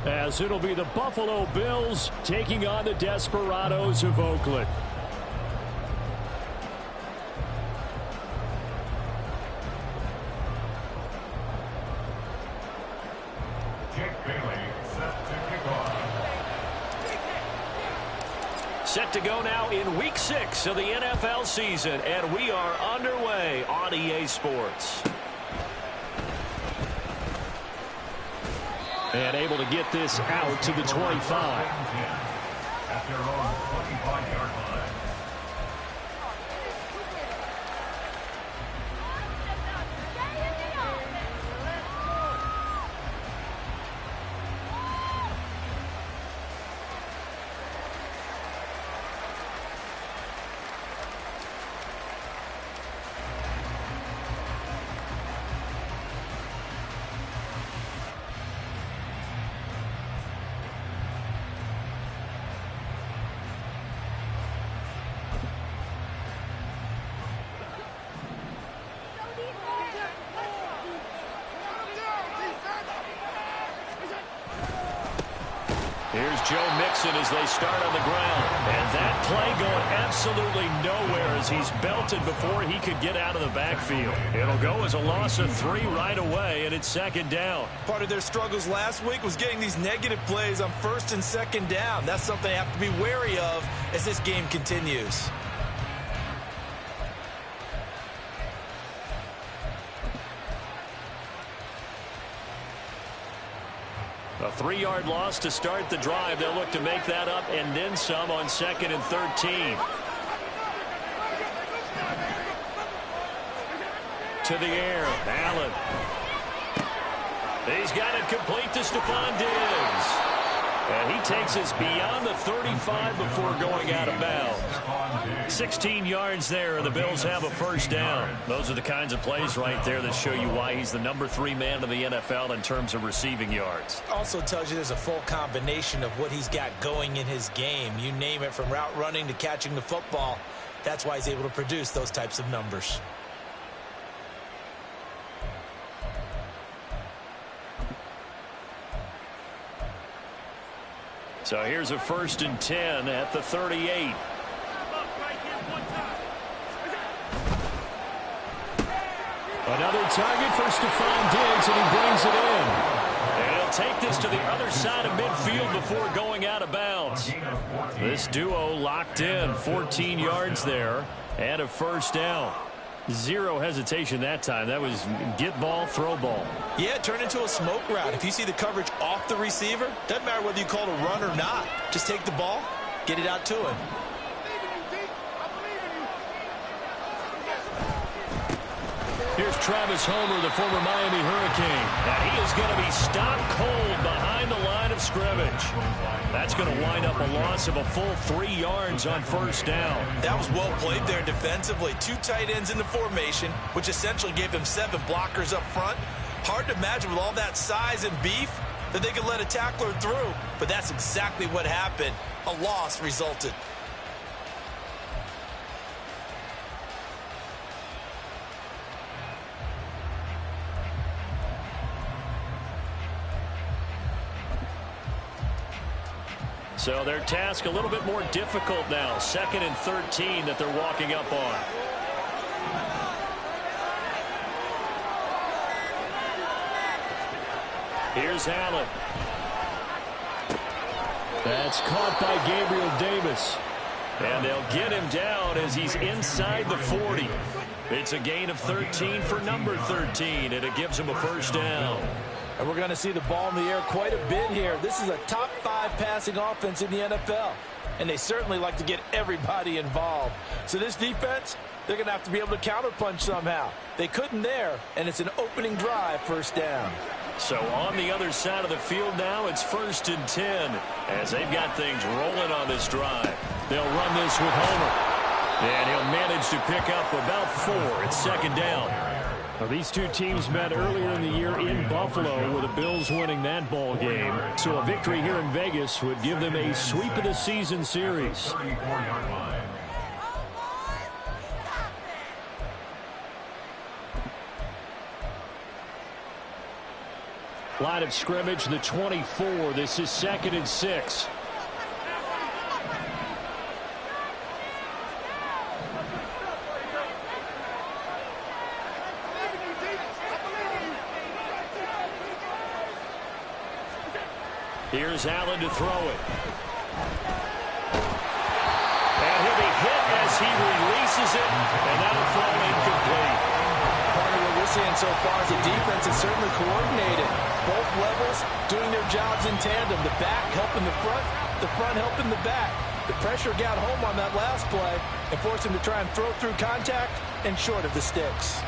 as it'll be the Buffalo Bills taking on the Desperados of Oakland. Set to go now in Week 6 of the NFL season, and we are underway on EA Sports. And able to get this out to the 25. At their own 25-yard line. Here's Joe Mixon as they start on the ground. And that play going absolutely nowhere as he's belted before he could get out of the backfield. It'll go as a loss of 3 right away, and it's second down. Part of their struggles last week was getting these negative plays on first and second down. That's something they have to be wary of as this game continues. A 3-yard loss to start the drive. They'll look to make that up and then some on 2nd and 13. To the air, Allen. He's got it complete to Stephon Diggs. And he takes us beyond the 35 before going out of bounds. 16 yards there, and the Bills have a first down. Those are the kinds of plays right there that show you why he's the number 3 man in the NFL in terms of receiving yards. Also tells you there's a full combination of what he's got going in his game. You name it, from route running to catching the football. That's why he's able to produce those types of numbers. So here's a 1st and 10 at the 38. Another target for Stephon Diggs, and he brings it in. And he'll take this to the other side of midfield before going out of bounds. This duo locked in, 14 yards there, and a first down. Zero hesitation that time. That was get ball, throw ball. Yeah, it turned into a smoke route. If you see the coverage off the receiver, doesn't matter whether you call it a run or not. Just take the ball, get it out to him. Here's Travis Homer, the former Miami Hurricane. And he is going to be stopped cold behind the line of scrimmage. That's going to wind up a loss of a full 3 yards on first down. That was well played there defensively. 2 tight ends in the formation, which essentially gave them 7 blockers up front. Hard to imagine with all that size and beef that they could let a tackler through. But that's exactly what happened. A loss resulted. So their task a little bit more difficult now. 2nd and 13 that they're walking up on. Here's Allen. That's caught by Gabriel Davis. And they'll get him down as he's inside the 40. It's a gain of 13 for number 13, and it gives him a first down. And we're going to see the ball in the air quite a bit here. This is a top 5 passing offense in the NFL. And they certainly like to get everybody involved. So this defense, they're going to have to be able to counterpunch somehow. They couldn't there, and it's an opening drive, first down. So on the other side of the field now, it's 1st and 10 as they've got things rolling on this drive. They'll run this with Homer. And he'll manage to pick up about 4. It's 2nd down. Well, these two teams met earlier in the year in Buffalo with the Bills winning that ball game. So a victory here in Vegas would give them a sweep of the season series. Line of scrimmage, the 24. This is 2nd and 6. Here's Allen to throw it. And he'll be hit as he releases it, and that'll fall incomplete. Part of what we're seeing so far is the defense is certainly coordinated. Both levels doing their jobs in tandem. The back helping the front helping the back. The pressure got home on that last play and forced him to try and throw through contact and short of the sticks.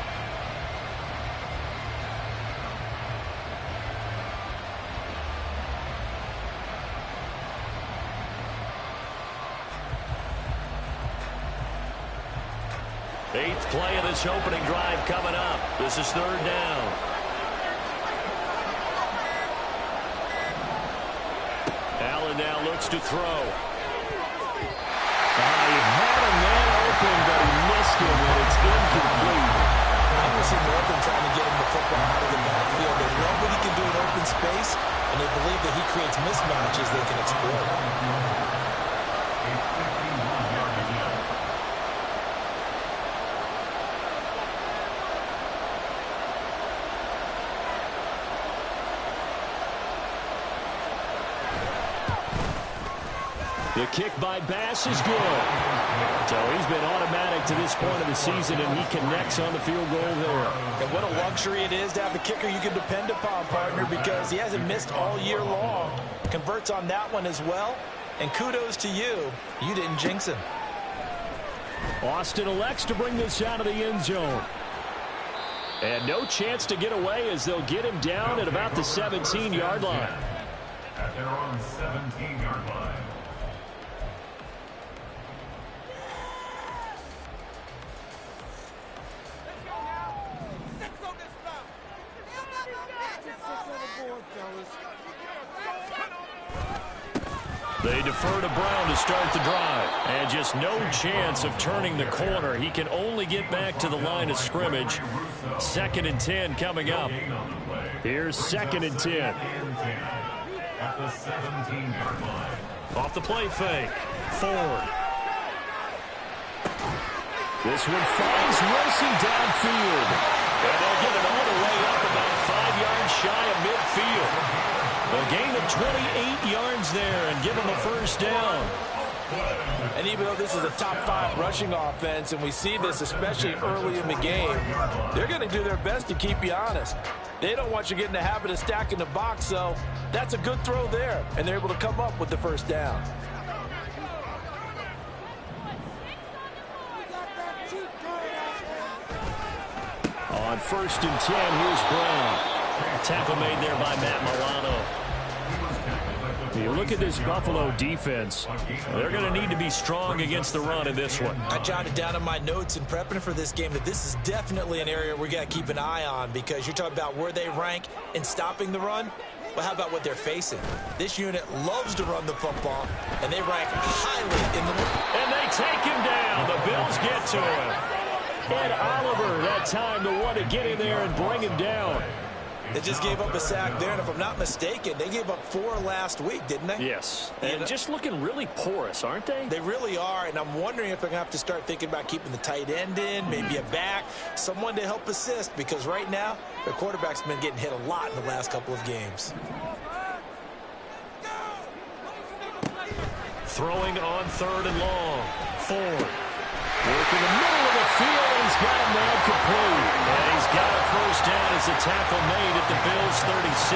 Eighth play of this opening drive coming up. This is 3rd down. Allen now looks to throw. He had a man open, but he missed him, and it's incomplete. I was in Northern trying to get him the football out of the backfield. They love what he can do in open space, and they believe that he creates mismatches they can exploit. The kick by Bass is good. So he's been automatic to this point of the season, and he connects on the field goal there. And what a luxury it is to have a kicker you can depend upon, partner, because he hasn't missed all year long. Converts on that one as well. And kudos to you. You didn't jinx him. Austin elects to bring this out of the end zone. And no chance to get away as they'll get him down at about the 17-yard line. At their own 17-yard line. They defer to Brown to start the drive. And just no chance of turning the corner. He can only get back to the line of scrimmage. 2nd and 10 coming up. Here's 2nd and 10. At the 17-yard line. Off the play fake. Ford. This one finds Wilson downfield. And they'll get it all the way up about 5 yards shy of midfield. A gain of 28 yards there and give them the first down. And even though this is a top 5 rushing offense, and we see this especially early in the game, they're going to do their best to keep you honest. They don't want you getting the habit of stacking the box, so that's a good throw there, and they're able to come up with the first down. On 1st and 10, here's Brown. Tackle made there by Matt Milano. You look at this Buffalo defense. They're going to need to be strong against the run in this one. I jotted down in my notes in prepping for this game that this is definitely an area we got to keep an eye on, because you're talking about where they rank in stopping the run. Well, how about what they're facing? This unit loves to run the football, and they rank highly in the... And they take him down. The Bills get to him. Ed Oliver, that time, the one to get in there and bring him down. They just gave up a sack there, and if I'm not mistaken, they gave up 4 last week, didn't they? Yes, and just looking really porous, aren't they? They really are, and I'm wondering if they're going to have to start thinking about keeping the tight end in, maybe a back, someone to help assist, because right now, their quarterback's been getting hit a lot in the last couple of games. Throwing on 3rd and long. Ford. Working the middle of the field, and he's got a man complete. And he's got a first down as the tackle made at the Bills' 36.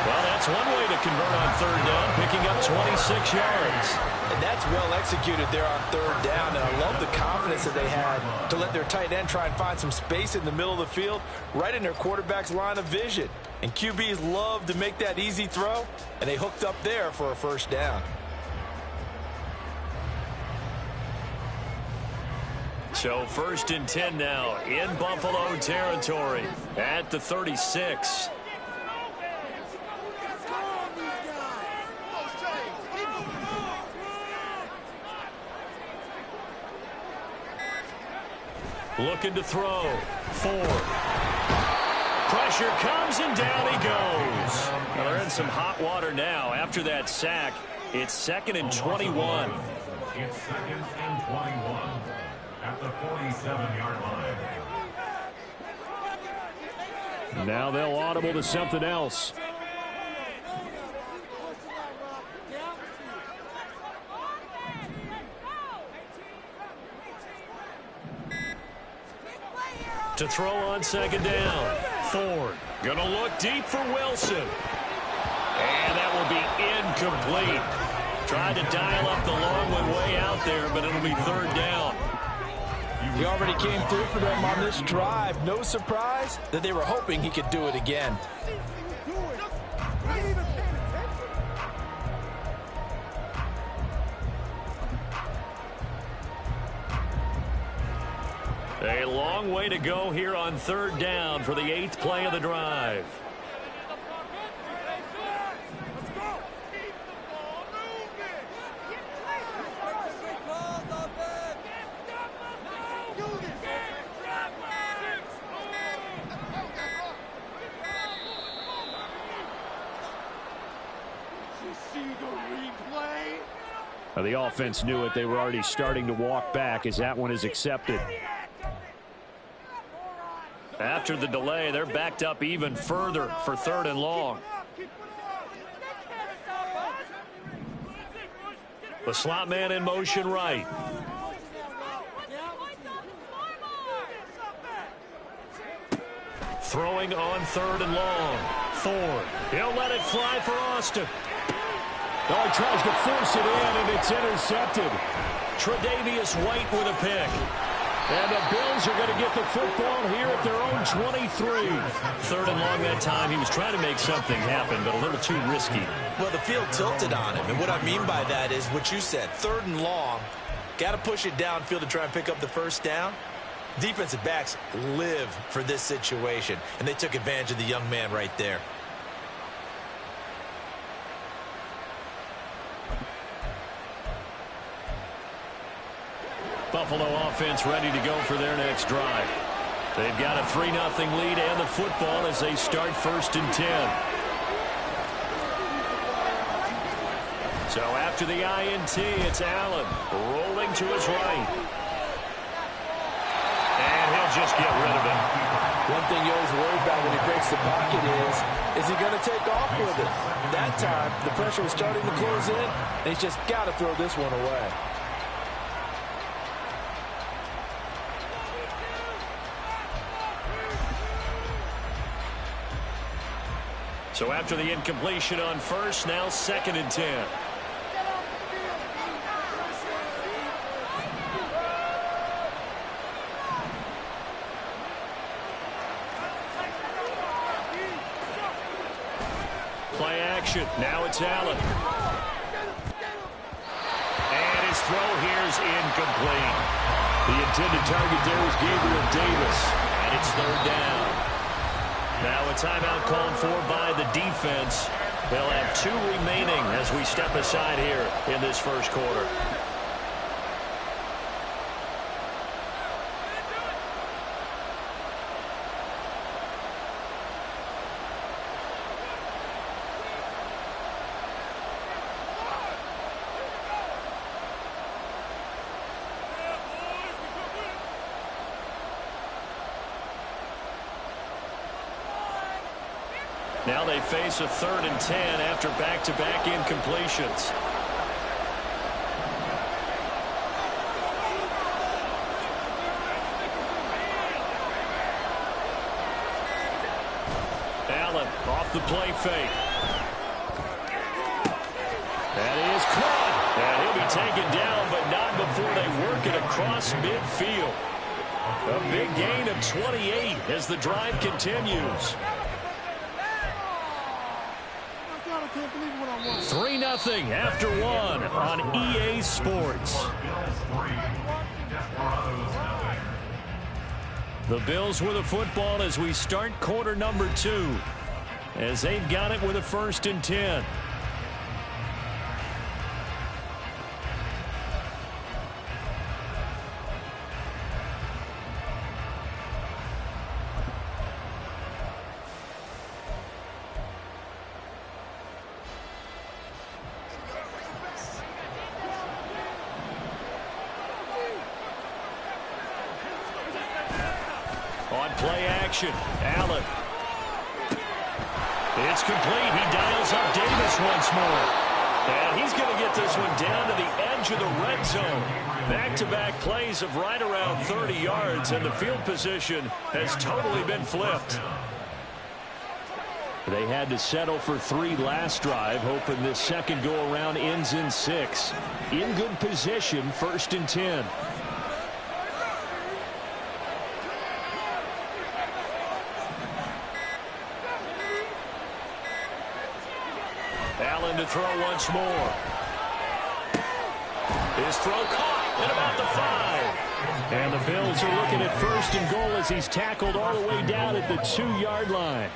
Well, that's one way to convert on 3rd down, picking up 26 yards. And that's well executed there on 3rd down. And I love the confidence that they had to let their tight end try and find some space in the middle of the field, right in their quarterback's line of vision. And QBs love to make that easy throw, and they hooked up there for a first down. So 1st and 10 now in Buffalo territory at the 36. Looking to throw. Ford. pressure comes, and down he goes. Well, they're in some hot water now. After that sack, it's 2nd and 21. It's 2nd and 21 at the 47-yard line. Now they'll audible to something else. To throw on 2nd down. Ford gonna look deep for Wilson. And that will be incomplete. Tried to dial up the long one way out there, but it'll be 3rd down. He already came through for them on this drive. No surprise that they were hoping he could do it again. A long way to go here on 3rd down for the 8th play of the drive. The offense knew it. They were already starting to walk back as that one is accepted. After the delay, they're backed up even further for 3rd and long. The slot man in motion right. Throwing on 3rd and long. Ford. He'll let it fly for Austin. Oh, he tries to force it in, and it's intercepted. Tre'Davious White with a pick. And the Bills are going to get the football here at their own 23. 3rd and long that time. He was trying to make something happen, but a little too risky. Well, the field tilted on him, and what I mean by that is what you said. 3rd and long, got to push it downfield to try and pick up the 1st down. Defensive backs live for this situation, and they took advantage of the young man right there. Buffalo offense ready to go for their next drive. They've got a 3-0 lead and the football as they start 1st and 10. So after the INT, it's Allen rolling to his right. And he'll just get rid of it. One thing you always worry about when he breaks the pocket is he going to take off with it? That time, the pressure was starting to close in, and he's just got to throw this one away. So after the incompletion on 1st, now 2nd and 10. Play action. Now it's Allen. And his throw here is incomplete. The intended target there was Gabriel Davis. And it's 3rd down. Now a timeout called for by the defense. They'll have 2 remaining as we step aside here in this 1st quarter. Now they face a 3rd and 10 after back-to-back incompletions. Allen off the play fake. That is caught. And he'll be taken down, but not before they work it across midfield. A big gain of 28 as the drive continues. 3-0 after 1 on EA Sports. The Bills with the football as we start quarter number 2, as they've got it with a 1st and 10. On play action, Allen. It's complete. He dials up Davis once more. And he's going to get this one down to the edge of the red zone. Back-to-back plays of right around 30 yards, and the field position has totally been flipped. They had to settle for 3 last drive, hoping this second go-around ends in 6. In good position, 1st and 10. Allen to throw once more. His throw caught at about the 5. And the Bills are looking at 1st and goal as he's tackled all the way down at the 2-yard line.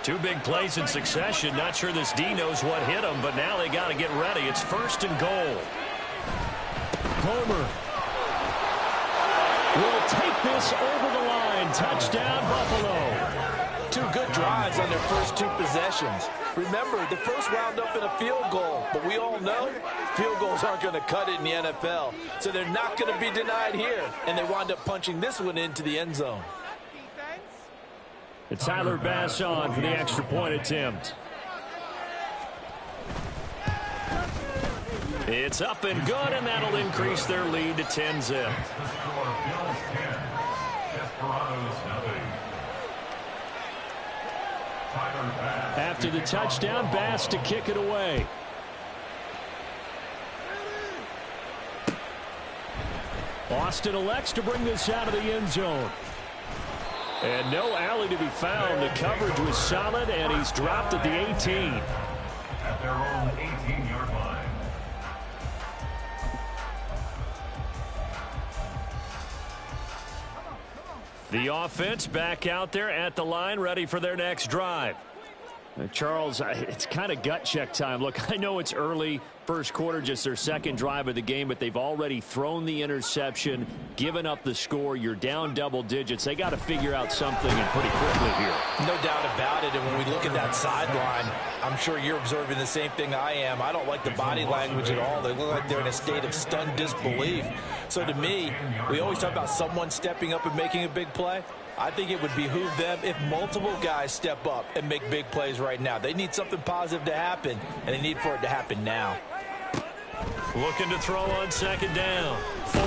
Two big plays in succession. Not sure this D knows what hit him, but now they got to get ready. It's 1st and goal. Homer will take this over the line. Touchdown, Buffalo. 2 good drives on their first 2 possessions. Remember, the first wound up in a field goal, but we all know field goals aren't going to cut it in the NFL, so they're not going to be denied here, and they wind up punching this one into the end zone. It's Tyler Bass on for the extra point attempt. It's up and good, and that'll increase their lead to 10-zip. After the touchdown, Bass to kick it away. Austin elects to bring this out of the end zone. And no alley to be found. The coverage was solid, and he's dropped at the 18. At their own 18-yard line. The offense back out there at the line, ready for their next drive. Charles, it's kind of gut check time. Look, I know it's early, first quarter, just their second drive of the game, but they've already thrown the interception, given up the score. You're down double digits. They got to figure out something, and pretty quickly here. No doubt about it, and when we look at that sideline, I'm sure you're observing the same thing I am. I don't like the body language at all. They look like they're in a state of stunned disbelief. So to me, we always talk about someone stepping up and making a big play. I think it would behoove them if multiple guys step up and make big plays right now. They need something positive to happen, and they need for it to happen now. Looking to throw on second down. Ford.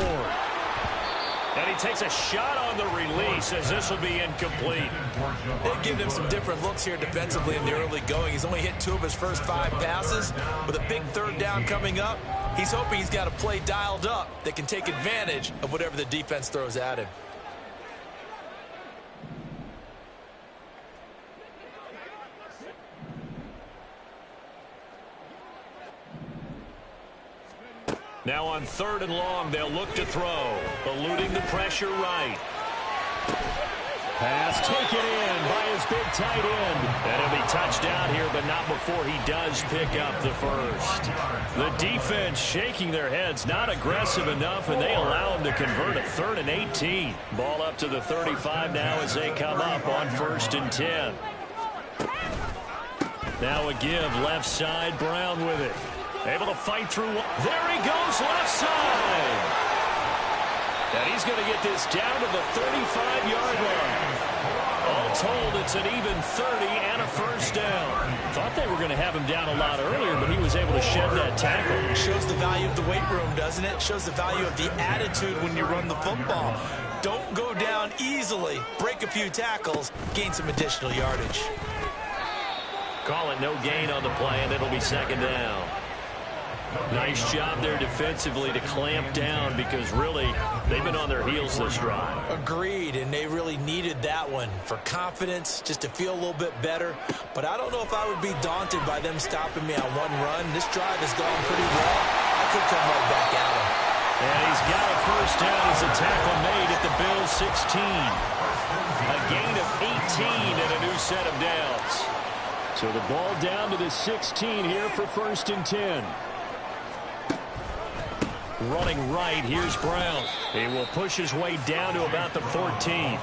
And he takes a shot on the release as this will be incomplete. They've given him some different looks here defensively in the early going. He's only hit 2 of his first 5 passes. With a big 3rd down coming up, he's hoping he's got a play dialed up that can take advantage of whatever the defense throws at him. Now on 3rd and long, they'll look to throw. Eluding the pressure right. Pass taken in by his big tight end. And he'll be touchdown here, but not before he does pick up the first. The defense shaking their heads, not aggressive enough, and they allow him to convert a 3rd and 18. Ball up to the 35 now as they come up on 1st and 10. Now a give left side, Brown with it. Able to fight through. There he goes, left side. And he's going to get this down to the 35-yard line. All told, it's an even 30 and a first down. Thought they were going to have him down a lot earlier, but he was able to shed that tackle. It shows the value of the weight room, doesn't it? It shows the value of the attitude when you run the football. Don't go down easily. Break a few tackles. Gain some additional yardage. Call it no gain on the play, and it'll be second down. Nice job there defensively to clamp down because really they've been on their heels this drive. Agreed, and they really needed that one for confidence, just to feel a little bit better. But I don't know if I would be daunted by them stopping me on one run. This drive has gone pretty well. I could come right back at him. And he's got a first down as a tackle made at the Bills' 16. A gain of 18 and a new set of downs. So the ball down to the 16 here for 1st and 10. Running right, here's Brown. He will push his way down to about the 14.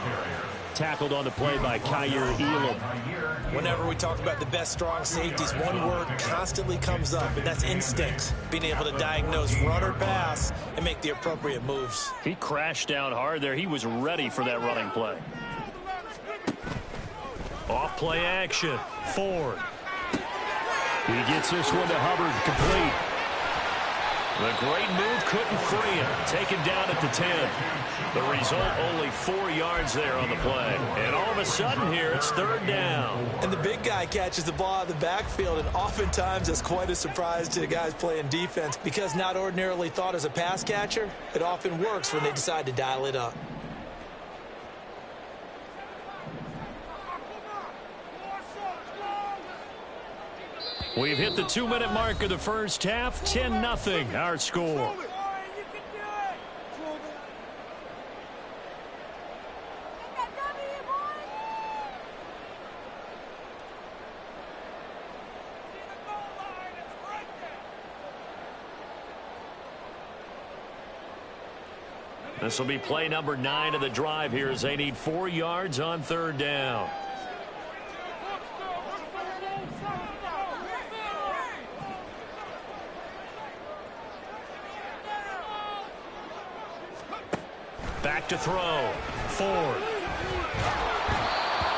tackled on the play by Kaiir Elam. Whenever we talk about the best strong safeties, one word constantly comes up, and that's instincts. Being able to diagnose run or pass and make the appropriate moves. He crashed down hard there. He was ready for that running play. Off play action. Ford. He gets this one to Hubbard, complete. The great move couldn't free him. Taken down at the 10. The result, only 4 yards there on the play. And all of a sudden here, it's third down. And the big guy catches the ball out of the backfield, and oftentimes that's quite a surprise to the guys playing defense, because not ordinarily thought as a pass catcher, it often works when they decide to dial it up. We've hit the 2-minute mark of the first half. 10-0, our score. This will be play number 9 of the drive here as they need 4 yards on third down. Back to throw. Ford.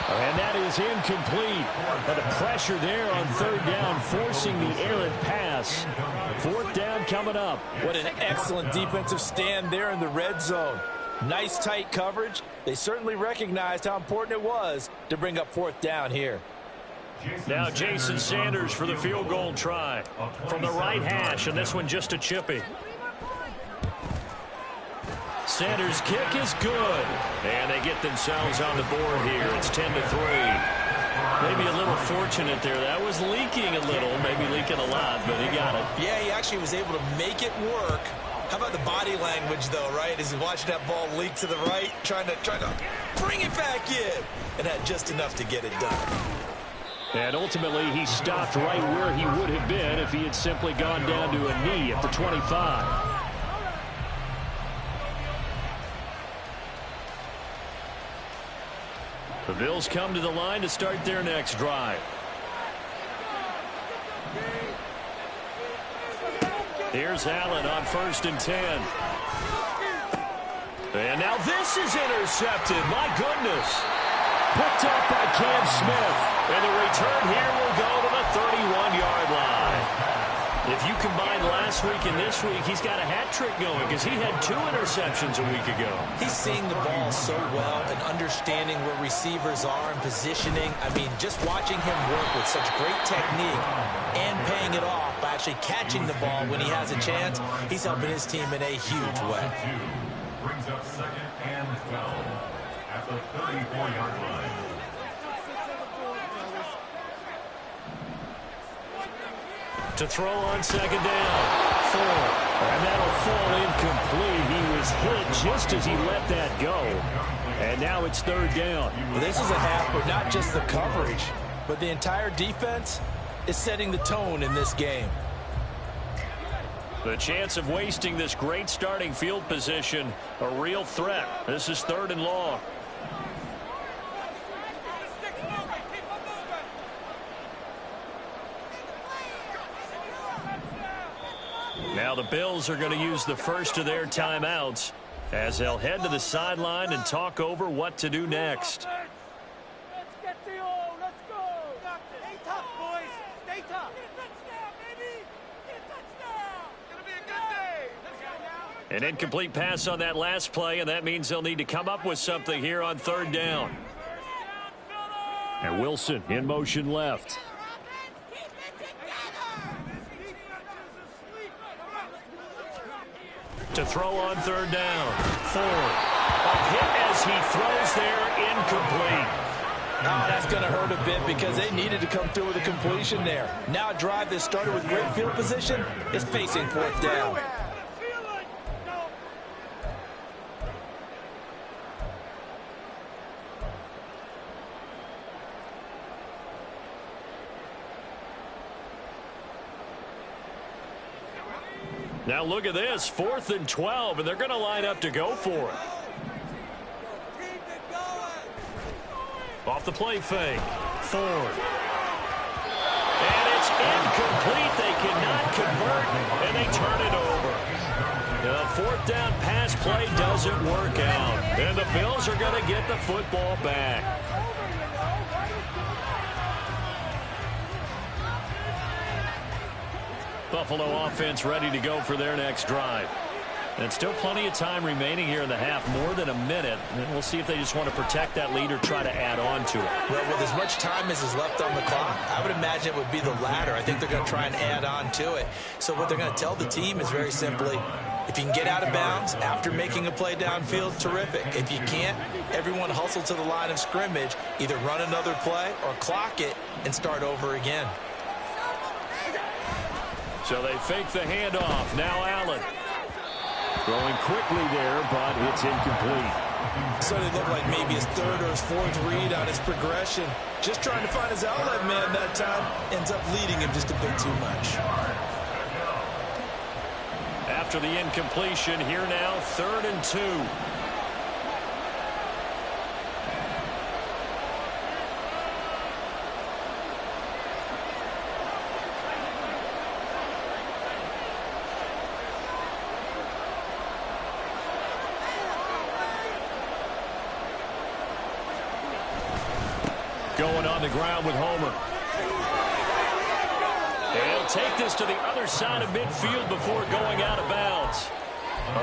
And that is incomplete. But the pressure there on third down, forcing the errant pass. Fourth down coming up. What an excellent defensive stand there in the red zone. Nice tight coverage. They certainly recognized how important it was to bring up fourth down here. Now Jason Sanders for the field goal try. From the right hash, and this one just a chippy. Sanders' kick is good. And they get themselves on the board here. It's 10-3. Maybe a little fortunate there. That was leaking a little, maybe leaking a lot, but he got it. Yeah, he actually was able to make it work. How about the body language, though, right? As he's watching that ball leak to the right, trying to bring it back in. And had just enough to get it done. And ultimately, he stopped right where he would have been if he had simply gone down to a knee at the 25. The Bills come to the line to start their next drive. Here's Allen on 1st and 10. And now this is intercepted. My goodness. Picked up by Cam Smith. And the return here will go to the 31-yard line. If you combine last week and this week, he's got a hat trick going because he had 2 interceptions a week ago. He's seeing the ball so well and understanding where receivers are and positioning. I mean, just watching him work with such great technique and paying it off by actually catching the ball when he has a chance, he's helping his team in a huge way. Brings up 2nd and 12 at the 34-yard line. To throw on 2nd down. Ford. And that'll fall incomplete. He was hit just as he let that go. And now it's 3rd down. Well, this is a half where not just the coverage, but the entire defense is setting the tone in this game. The chance of wasting this great starting field position, a real threat. This is 3rd and long. Now the Bills are going to use the first of their timeouts as they'll head to the sideline and talk over what to do next. Let's get to you. Let's go. Stay tough, boys. Stay tough. Get a touchdown, baby. Get a touchdown. It's going to be a good day. Let's go now. An incomplete pass on that last play, and that means they'll need to come up with something here on 3rd down. And Wilson in motion left. To throw on 3rd down. Ford. A hit as he throws there, incomplete. Now that's going to hurt a bit because they needed to come through with a completion there. Now a drive that started with great field position is facing 4th down. Now look at this, 4th and 12, and they're going to line up to go for it. Off the play fake. Ford. And it's incomplete. They cannot convert, and they turn it over. The fourth down pass play doesn't work out. And the Bills are going to get the football back. Buffalo offense ready to go for their next drive. And still plenty of time remaining here in the half, more than a minute. And we'll see if they just want to protect that lead or try to add on to it. Well, with as much time as is left on the clock, I would imagine it would be the latter. I think they're going to try and add on to it. So what they're going to tell the team is very simply, if you can get out of bounds after making a play downfield, terrific. If you can't, everyone hustle to the line of scrimmage, either run another play or clock it and start over again. So they fake the handoff. Now Allen. Throwing quickly there, but it's incomplete. So it looked like maybe his third or his fourth read on his progression. Just trying to find his outlet man that time. Ends up leading him just a bit too much. After the incompletion, here now, 3rd and 2. Going on the ground with Homer. He'll take this to the other side of midfield before going out of bounds.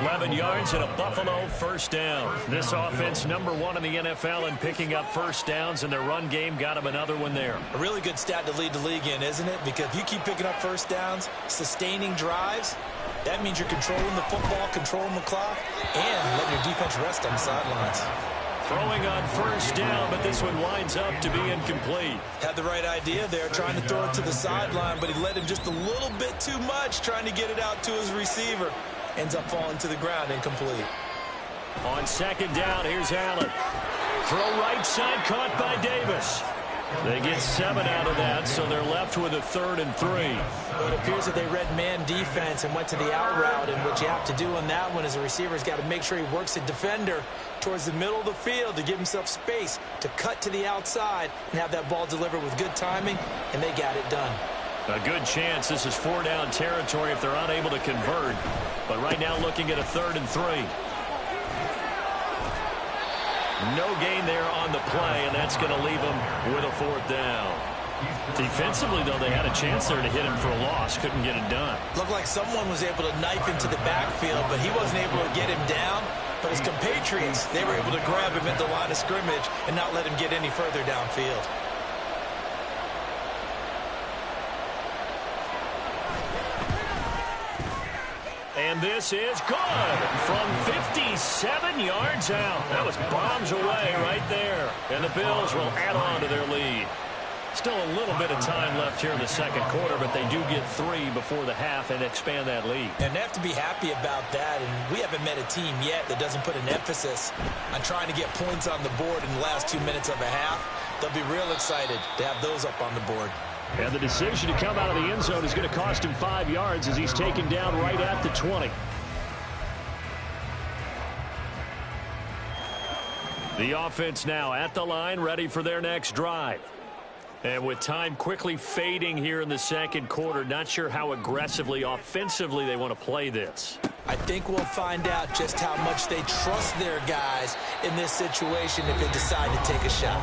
11 yards and a Buffalo first down. This offense #1 in the NFL in picking up first downs, and their run game got them another one there. A really good stat to lead the league in, isn't it? Because if you keep picking up first downs, sustaining drives, that means you're controlling the football, controlling the clock, and letting your defense rest on the sidelines. Throwing on first down, but this one winds up to be incomplete. Had the right idea there, trying to throw it to the sideline, but he led him just a little bit too much, trying to get it out to his receiver. Ends up falling to the ground, incomplete. On second down, here's Allen. Throw right side, caught by Davis. They get 7 out of that, so they're left with a 3rd and 3. It appears that they read man defense and went to the out route, and what you have to do on that one is a receiver's got to make sure he works a defender towards the middle of the field to give himself space to cut to the outside and have that ball delivered with good timing, and they got it done. A good chance this is 4-down territory if they're unable to convert. But right now looking at a 3rd and 3. No gain there on the play, and that's going to leave them with a 4th down. Defensively, though, they had a chance there to hit him for a loss. Couldn't get it done. Looked like someone was able to knife into the backfield, but he wasn't able to get him down. But his compatriots, they were able to grab him at the line of scrimmage and not let him get any further downfield. And this is good from 57 yards out. That was bombs away right there. And the Bills will add on to their lead. Still a little bit of time left here in the second quarter, but they do get 3 before the half and expand that lead. And they have to be happy about that. And we haven't met a team yet that doesn't put an emphasis on trying to get points on the board in the last 2 minutes of a half. They'll be real excited to have those up on the board. And the decision to come out of the end zone is going to cost him 5 yards as he's taken down right at the 20. The offense now at the line, ready for their next drive. And with time quickly fading here in the second quarter, not sure how aggressively, offensively they want to play this. I think we'll find out just how much they trust their guys in this situation if they decide to take a shot.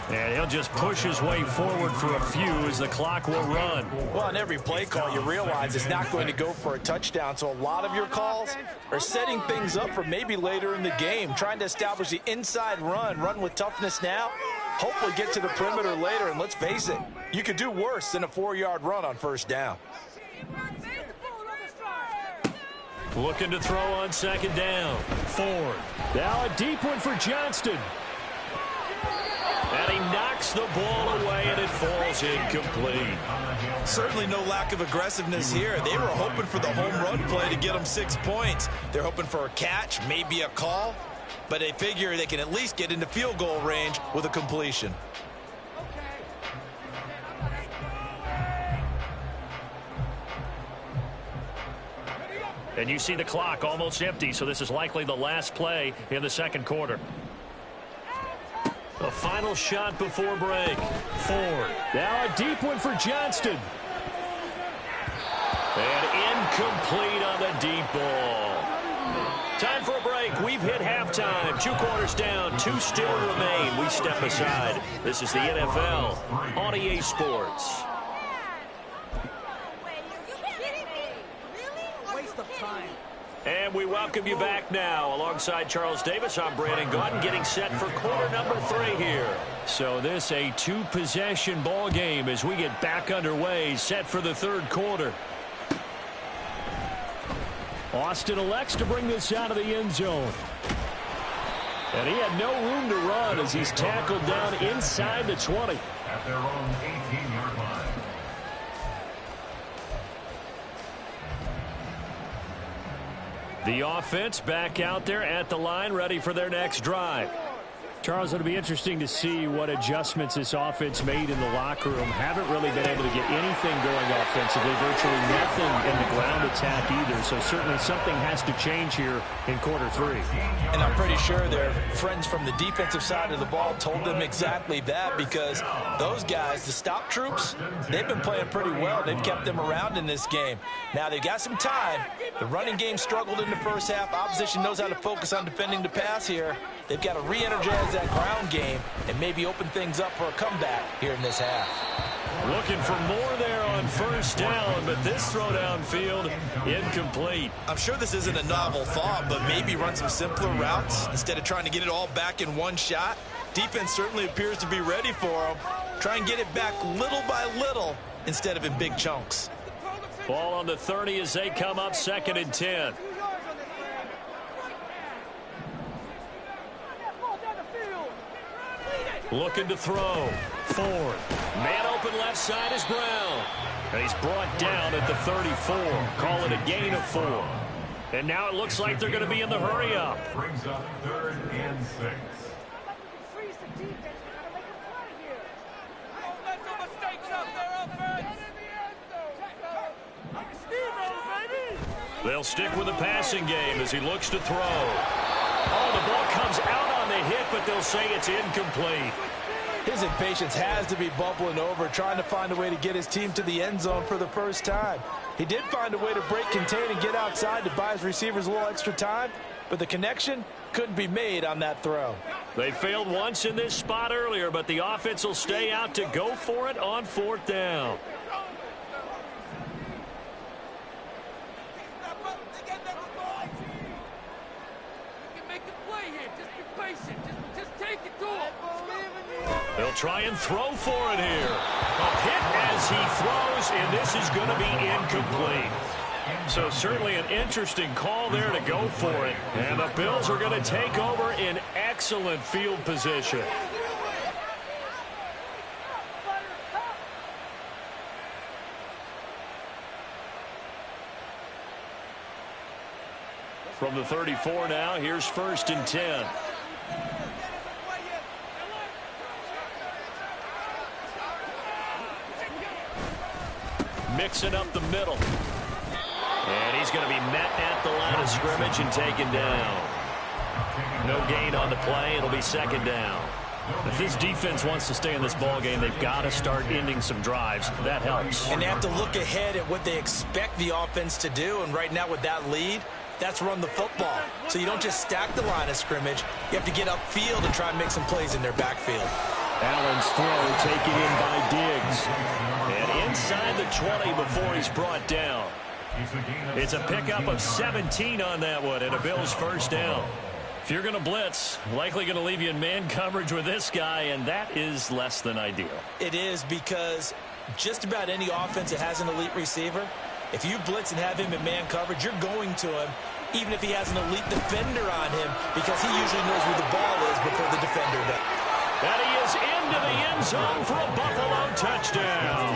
And he'll just push his way forward for a few as the clock will run. Well, on every play call, you realize it's not going to go for a touchdown. So a lot of your calls are setting things up for maybe later in the game, trying to establish the inside run with toughness now, hopefully get to the perimeter later. And let's face it, you could do worse than a 4-yard run on first down. Looking to throw on second down. Ford. Now a deep one for Johnston. And he knocks the ball away, and it falls incomplete. Certainly no lack of aggressiveness here. They were hoping for the home run play to get them 6 points. They're hoping for a catch, maybe a call, but they figure they can at least get into field goal range with a completion. And you see the clock almost empty, so this is likely the last play in the second quarter. A final shot before break. Ford. Now a deep one for Johnston. And incomplete on the deep ball. Time for a break. We've hit halftime. 2 quarters down. 2 still remain. We step aside. This is the NFL on EA Sports. Waste of time. And we welcome you back now. Alongside Charles Davis, I'm Brandon Gaudin, getting set for quarter number 3 here. So this a 2-possession ball game as we get back underway, set for the 3rd quarter. Austin elects to bring this out of the end zone. And he had no room to run as he's tackled down inside the 20. At their own 18-yard line. The offense back out there at the line, ready for their next drive. Charles, it'll be interesting to see what adjustments this offense made in the locker room. Haven't really been able to get anything going offensively, virtually nothing in the ground attack either. So certainly something has to change here in quarter 3. And I'm pretty sure their friends from the defensive side of the ball told them exactly that, because those guys, the stop troops, they've been playing pretty well. They've kept them around in this game. Now they've got some time. The running game struggled in the first half. Opposition knows how to focus on defending the pass here. They've got to re-energize that ground game and maybe open things up for a comeback here in this half. Looking for more there on first down, but this throw downfield, incomplete. I'm sure this isn't a novel thought, but maybe run some simpler routes instead of trying to get it all back in one shot. Defense certainly appears to be ready for them. Try and get it back little by little instead of in big chunks. Ball on the 30 as they come up 2nd and 10. Looking to throw. Ford. Man open left side is Brown. And he's brought down at the 34. Call it a gain of 4. And now it looks like they're going to be in the hurry up. Brings up 3rd and 6. Freeze the defense. We gotta make a play here. Don't let some mistakes out there, offense. They'll stick with the passing game as he looks to throw. Oh, the ball comes out on the hit, but they'll say it's incomplete. His impatience has to be bubbling over, trying to find a way to get his team to the end zone for the first time. He did find a way to break, contain, and get outside to buy his receivers a little extra time, but the connection couldn't be made on that throw. They failed once in this spot earlier, but the offense will stay out to go for it on 4th down. They'll try and throw for it here. A hit as he throws, and this is going to be incomplete. So certainly an interesting call there to go for it. And the Bills are going to take over in excellent field position. From the 34 now, here's 1st and 10. Mixing up the middle. And he's going to be met at the line of scrimmage and taken down. No gain on the play. It'll be 2nd down. If this defense wants to stay in this ball game, they've got to start ending some drives. That helps. And they have to look ahead at what they expect the offense to do. And right now with that lead, that's run the football. So you don't just stack the line of scrimmage. You have to get upfield and try and make some plays in their backfield. Allen's throw taken in by Diggs. And inside the 20 before he's brought down. It's a pickup of 17 on that one and a Bills first down. If you're going to blitz, likely going to leave you in man coverage with this guy, and that is less than ideal. It is, because just about any offense that has an elite receiver, if you blitz and have him in man coverage, you're going to him, even if he has an elite defender on him, because he usually knows where the ball is before the defender does. And he is into the end zone for a Buffalo touchdown.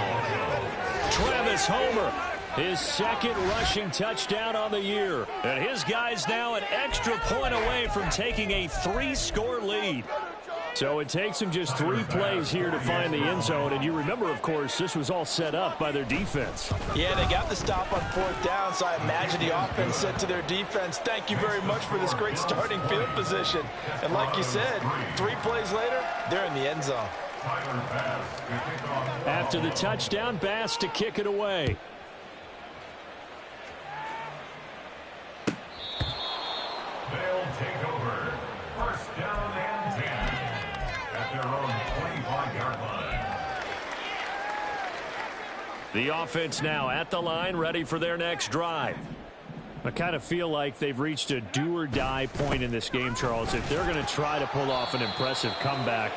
Travis Homer, his 2nd rushing touchdown on the year. And his guys now an extra point away from taking a 3-score lead. So it takes them just 3 plays here to find the end zone. And you remember, of course, this was all set up by their defense. Yeah, they got the stop on 4th down, so I imagine the offense said to their defense, thank you very much for this great starting field position. And like you said, 3 plays later, they're in the end zone. After the touchdown, Bass to kick it away. They'll take over. First down and 10 at their own 25-yard line. The offense now at the line, ready for their next drive. I kind of feel like they've reached a do-or-die point in this game, Charles. If they're going to try to pull off an impressive comeback,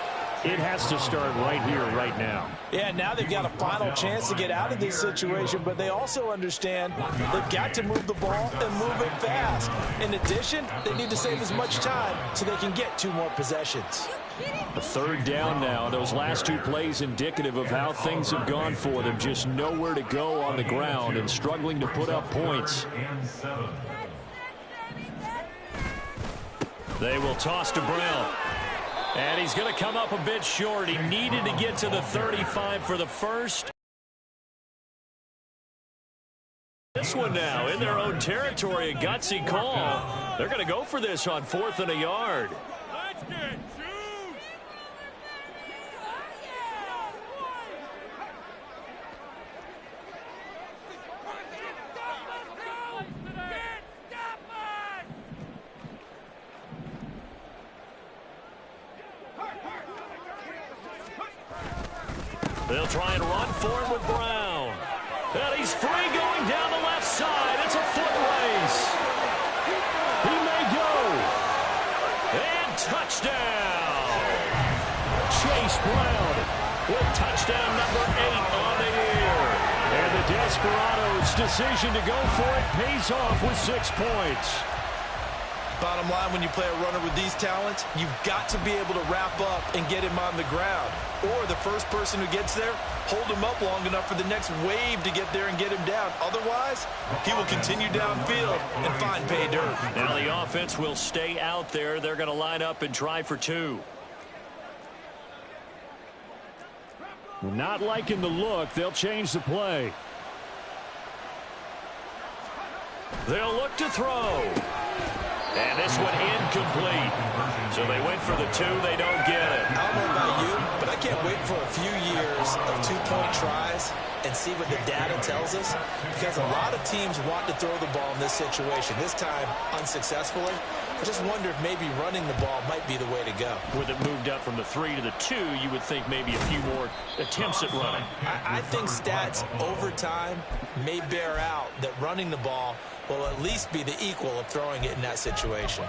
it has to start right here, right now. Yeah, now they've got a final chance to get out of this situation, but they also understand they've got to move the ball and move it fast. In addition, they need to save as much time so they can get 2 more possessions. A 3rd down now. Those last 2 plays indicative of how things have gone for them. Just nowhere to go on the ground and struggling to put up points. They will toss to Brown. And he's going to come up a bit short. He needed to get to the 35 for the first. This one now in their own territory, a gutsy call. They're going to go for this on 4th and a yard. Let's get juice! They'll try and run for him with Brown. And he's free going down the left side. It's a foot race. He may go. And touchdown. Chase Brown with touchdown number 8 on the year. And the Desperados' decision to go for it pays off with 6 points. Bottom line, when you play a runner with these talents, you've got to be able to wrap up and get him on the ground. Or the first person who gets there, hold him up long enough for the next wave to get there and get him down. Otherwise, he will continue downfield and find pay dirt. Now the offense will stay out there. They're going to line up and try for 2. Not liking the look. They'll change the play. They'll look to throw. And this one incomplete. So they went for the 2. They don't get it. I don't know about you, but I can't wait for a few years of 2-point tries and see what the data tells us. Because a lot of teams want to throw the ball in this situation. This time, unsuccessfully. I just wonder if maybe running the ball might be the way to go. With it moved up from the 3 to the 2, you would think maybe a few more attempts at running. I think stats over time may bear out that running the ball will at least be the equal of throwing it in that situation.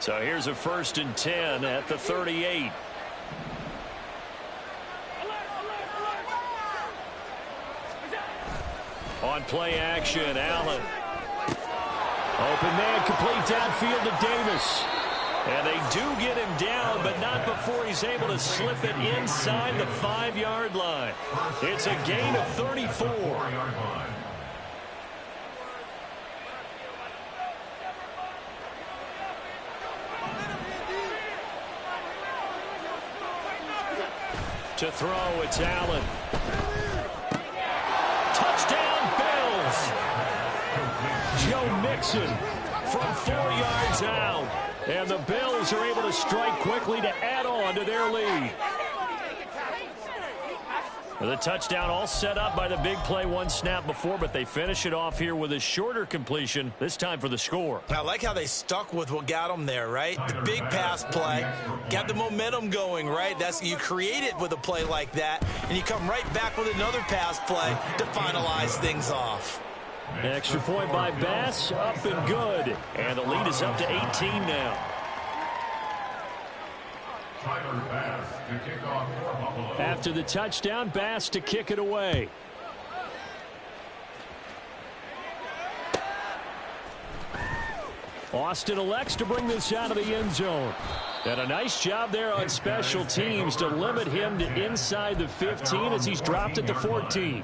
So here's a 1st and 10 at the 38. On play action, Allen. Open man, complete downfield to Davis. And they do get him down, but not before he's able to slip it inside the 5-yard line. It's a gain of 34. To throw, it's Allen. Touchdown, Bills. Joe Mixon from 4 yards out. And the Bills are able to strike quickly to add on to their lead. The touchdown all set up by the big play 1 snap before, but they finish it off here with a shorter completion, this time for the score. I like how they stuck with what got them there, right? The big pass play, got the momentum going, right? You create it with a play like that, and you come right back with another pass play to finalize things off. Extra point by Bass, up and good. And the lead is up to 18 now. Tyler Bass to kick off for Buffalo. After the touchdown, Bass to kick it away. Austin elects to bring this out of the end zone. And a nice job there on special teams to limit him to inside the 15 as he's dropped at the 14.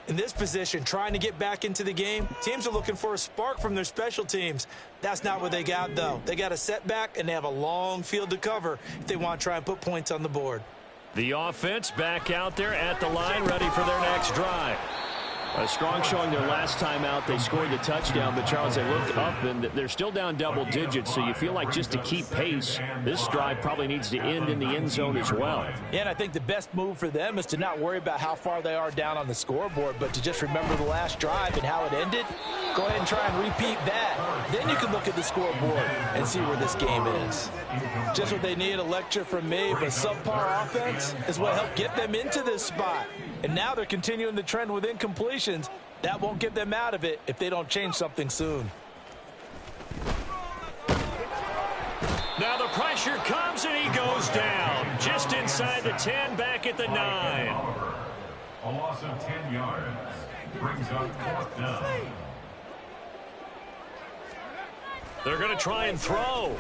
In this position, trying to get back into the game, teams are looking for a spark from their special teams. That's not what they got, though. They got a setback, and they have a long field to cover if they want to try and put points on the board. The offense back out there at the line, ready for their next drive. A strong showing their last time out. They scored the touchdown, but, Charles, they looked up, and they're still down double digits, so you feel like just to keep pace, this drive probably needs to end in the end zone as well. Yeah, and I think the best move for them is to not worry about how far they are down on the scoreboard, but to just remember the last drive and how it ended. Go ahead and try and repeat that. Then you can look at the scoreboard and see where this game is. Just what they need, a lecture from me, but subpar offense is what helped get them into this spot. And now they're continuing the trend with incompletions. That won't get them out of it if they don't change something soon. Now the pressure comes and he goes down. Just inside the 10, back at the 9. A loss of 10 yards brings up 4th down. They're going to try and throw.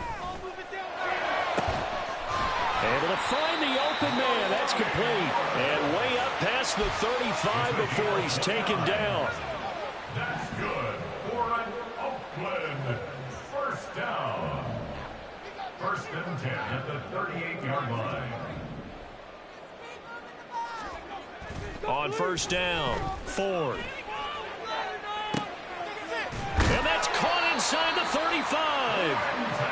Able to find the open man. That's complete. And way up past the 35 before he's taken down. That's good for an Oakland 1st down. 1st and 10 at the 38-yard line. On 1st down, Ford. And that's caught inside the 35.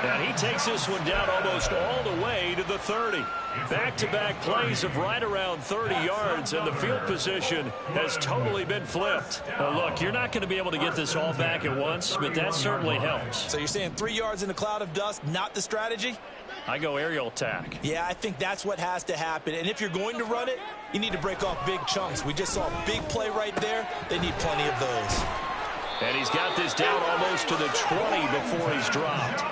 And he takes this one down almost all the way to the 30. Back-to-back plays of right around 30 yards, and the field position has totally been flipped. Now, look, you're not going to be able to get this all back at once, but that certainly helps. So you're saying 3 yards in a cloud of dust, not the strategy? I go aerial attack. Yeah, I think that's what has to happen. And if you're going to run it, you need to break off big chunks. We just saw a big play right there. They need plenty of those. And he's got this down almost to the 20 before he's dropped.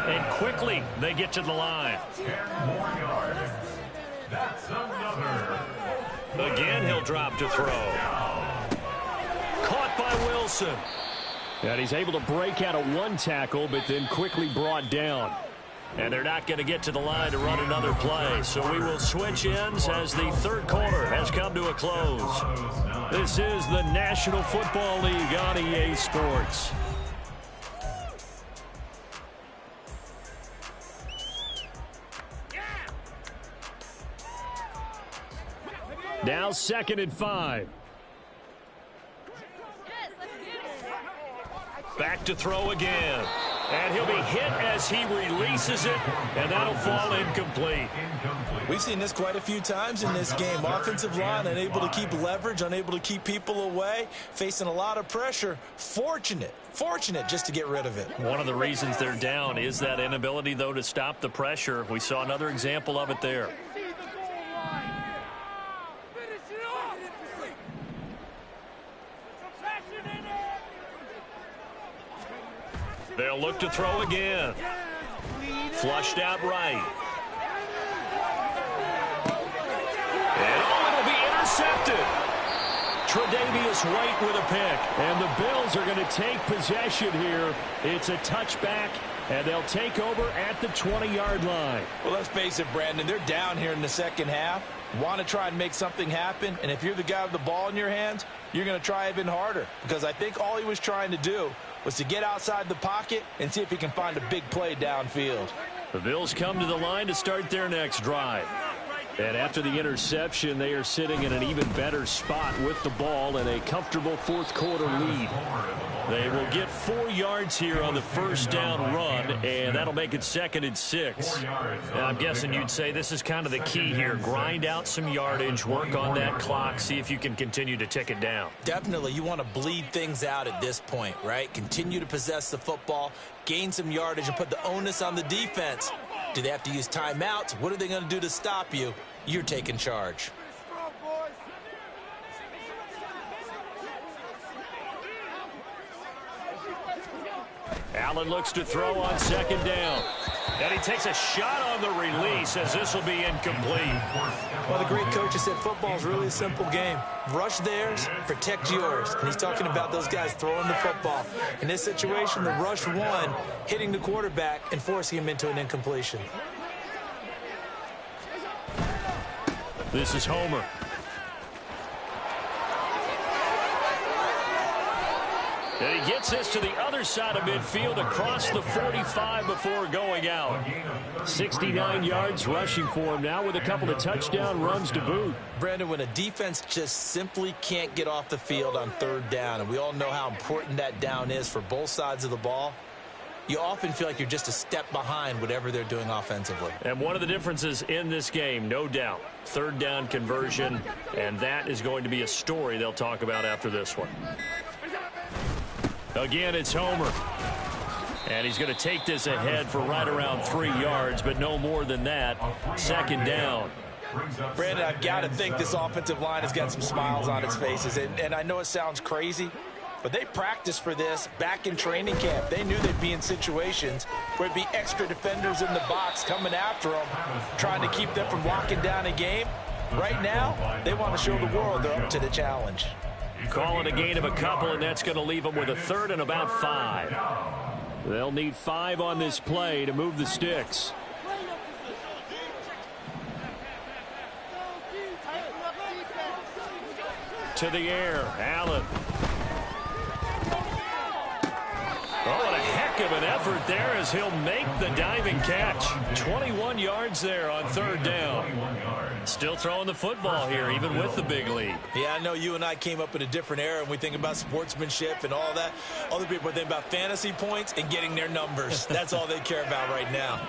And quickly, they get to the line. 10 more yards. That's another. Again, he'll drop to throw. Caught by Wilson. And he's able to break out of one tackle, but then quickly brought down. And they're not going to get to the line to run another play. So we will switch ends as the 3rd quarter has come to a close. This is the National Football League on EA Sports. Now 2nd and 5. Back to throw again. And he'll be hit as he releases it, and that'll fall incomplete. We've seen this quite a few times in this game. Offensive line unable to keep leverage, unable to keep people away, facing a lot of pressure. Fortunate just to get rid of it. One of the reasons they're down is that inability, though, to stop the pressure. We saw another example of it there. They'll look to throw again. Flushed out right. And it'll be intercepted. Tre'Davious White with a pick. And the Bills are going to take possession here. It's a touchback, and they'll take over at the 20-yard line. Well, let's face it, Brandon. They're down here in the second half. Want to try and make something happen, and if you're the guy with the ball in your hands, you're going to try even harder, because I think all he was trying to do was to get outside the pocket and see if he can find a big play downfield. The Bills come to the line to start their next drive. And after the interception, they are sitting in an even better spot with the ball and a comfortable 4th quarter lead. They will get 4 yards here on the 1st down run, and that'll make it 2nd and 6. And I'm guessing you'd say this is kind of the key here. Grind out some yardage, work on that clock, see if you can continue to tick it down. Definitely, you want to bleed things out at this point, right? Continue to possess the football, gain some yardage, and put the onus on the defense. Do they have to use timeouts? What are they going to do to stop you? You're taking charge. Allen looks to throw on 2nd down. And he takes a shot on the release as this will be incomplete. Well, the great coach has said football is really a simple game. Rush theirs, protect yours. And he's talking about those guys throwing the football. In this situation, the rush won, hitting the quarterback and forcing him into an incompletion. This is Homer. And he gets this to the other side of midfield across the 45 before going out. 69 yards rushing for him now with a couple of touchdown runs to boot. Brandon, when a defense just simply can't get off the field on third down, and we all know how important that down is for both sides of the ball, you often feel like you're just a step behind whatever they're doing offensively. And one of the differences in this game, no doubt, third down conversion, and that is going to be a story they'll talk about after this one. Again, it's Homer. And he's going to take this ahead for right around 3 yards, but no more than that. Second down. Brandon, I've got to think this offensive line has got some smiles on its faces. And I know it sounds crazy, but they practiced for this back in training camp. They knew they'd be in situations where it'd be extra defenders in the box coming after them, trying to keep them from locking down a game. Right now, they want to show the world they're up to the challenge. Call it a gain of a couple, and that's going to leave them with a third and about 5. They'll need 5 on this play to move the sticks. To the air, Allen. Oh, what a heck of an effort there as he'll make the diving catch. 21 yards there on third down. Still throwing the football here, even with the big lead. Yeah, I know you and I came up in a different era, and we think about sportsmanship and all that. Other people think about fantasy points and getting their numbers. That's all they care about right now.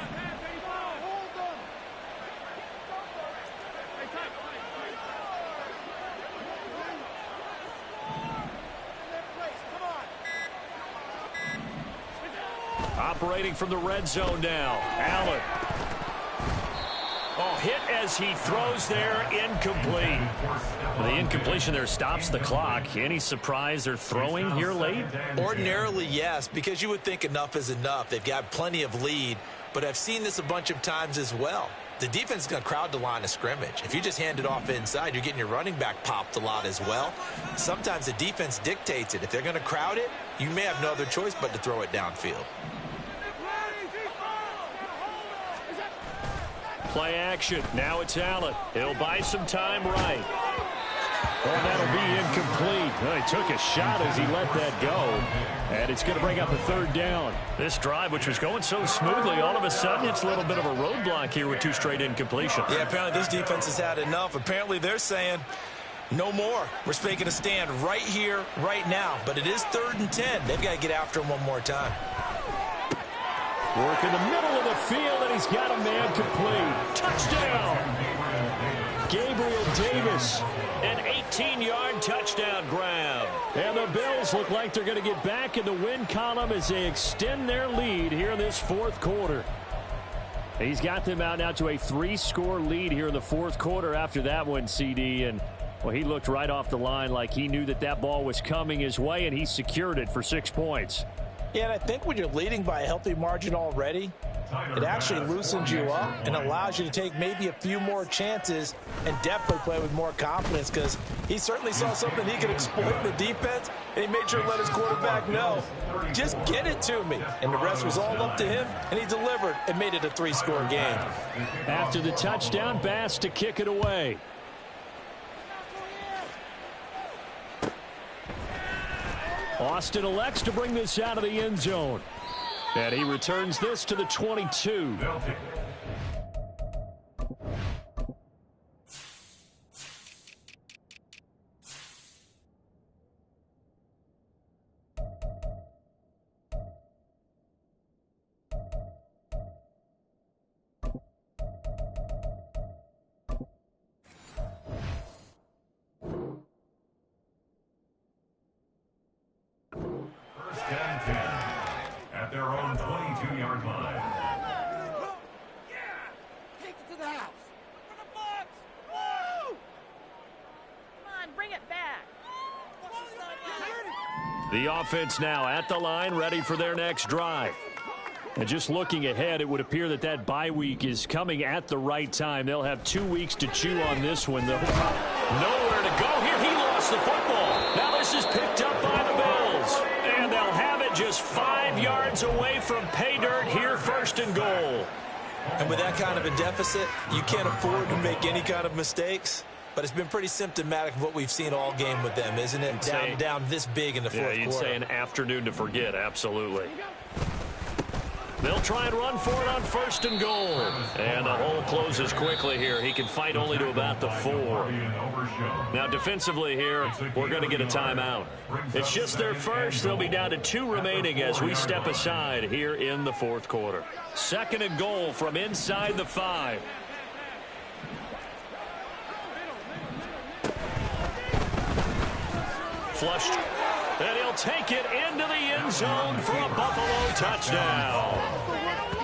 Operating from the red zone now. Allen. Oh, hit as he throws there, incomplete. The incompletion there stops the clock. Any surprise they're throwing here late? Ordinarily, yes, because you would think enough is enough. They've got plenty of lead, but I've seen this a bunch of times as well. The defense is going to crowd the line of scrimmage. If you just hand it off inside, you're getting your running back popped a lot as well. Sometimes the defense dictates it. If they're going to crowd it, you may have no other choice but to throw it downfield. Play action. Now it's Allen. He'll buy some time right. Oh, that'll be incomplete. Well, he took a shot as he let that go. And it's going to bring up a third down. This drive, which was going so smoothly, all of a sudden it's a little bit of a roadblock here with 2 straight incompletions. Yeah, apparently this defense has had enough. Apparently they're saying, no more. We're making a stand right here, right now. But it is 3rd and 10. They've got to get after him one more time. Work in the middle of the field, and he's got a man complete. Touchdown! Gabriel Davis, an 18-yard touchdown grab. And the Bills look like they're going to get back in the win column as they extend their lead here in this 4th quarter. He's got them out now to a 3-score lead here in the 4th quarter after that one, CD. And, well, he looked right off the line like he knew that that ball was coming his way, and he secured it for 6 points. Yeah, and I think when you're leading by a healthy margin already, it actually loosens you up and allows you to take maybe a few more chances and definitely play with more confidence, because he certainly saw something he could exploit in the defense, and he made sure to let his quarterback know, just get it to me. And the rest was all up to him, and he delivered and made it a 3-score game. After the touchdown, Bass to kick it away. Austin elects to bring this out of the end zone. And he returns this to the 22. At their own 22-yard line. Yeah! Take it to the house. For the box! Woo! Come on, bring it back. The offense now at the line, ready for their next drive. And just looking ahead, it would appear that that bye week is coming at the right time. They'll have 2 weeks to chew on this one, though. Nowhere to go here. He lost the football. Now this is picked up by the Bills. And they'll have it just 5 yards away from pay dirt here, 1st and goal. And with that kind of a deficit, you can't afford to make any kind of mistakes. but it's been pretty symptomatic of what we've seen all game with them, isn't it? Down this big in the fourth quarter. Yeah, you'd say an afternoon to forget, absolutely. They'll try and run for it on 1st and goal. And the hole closes quickly here. He can fight only to about the 4. Now, defensively here, we're going to get a timeout. It's just their first. They'll be down to 2 remaining as we step aside here in the fourth quarter. 2nd and goal from inside the 5. Flushed. And he'll take it into the end zone for a Buffalo touchdown.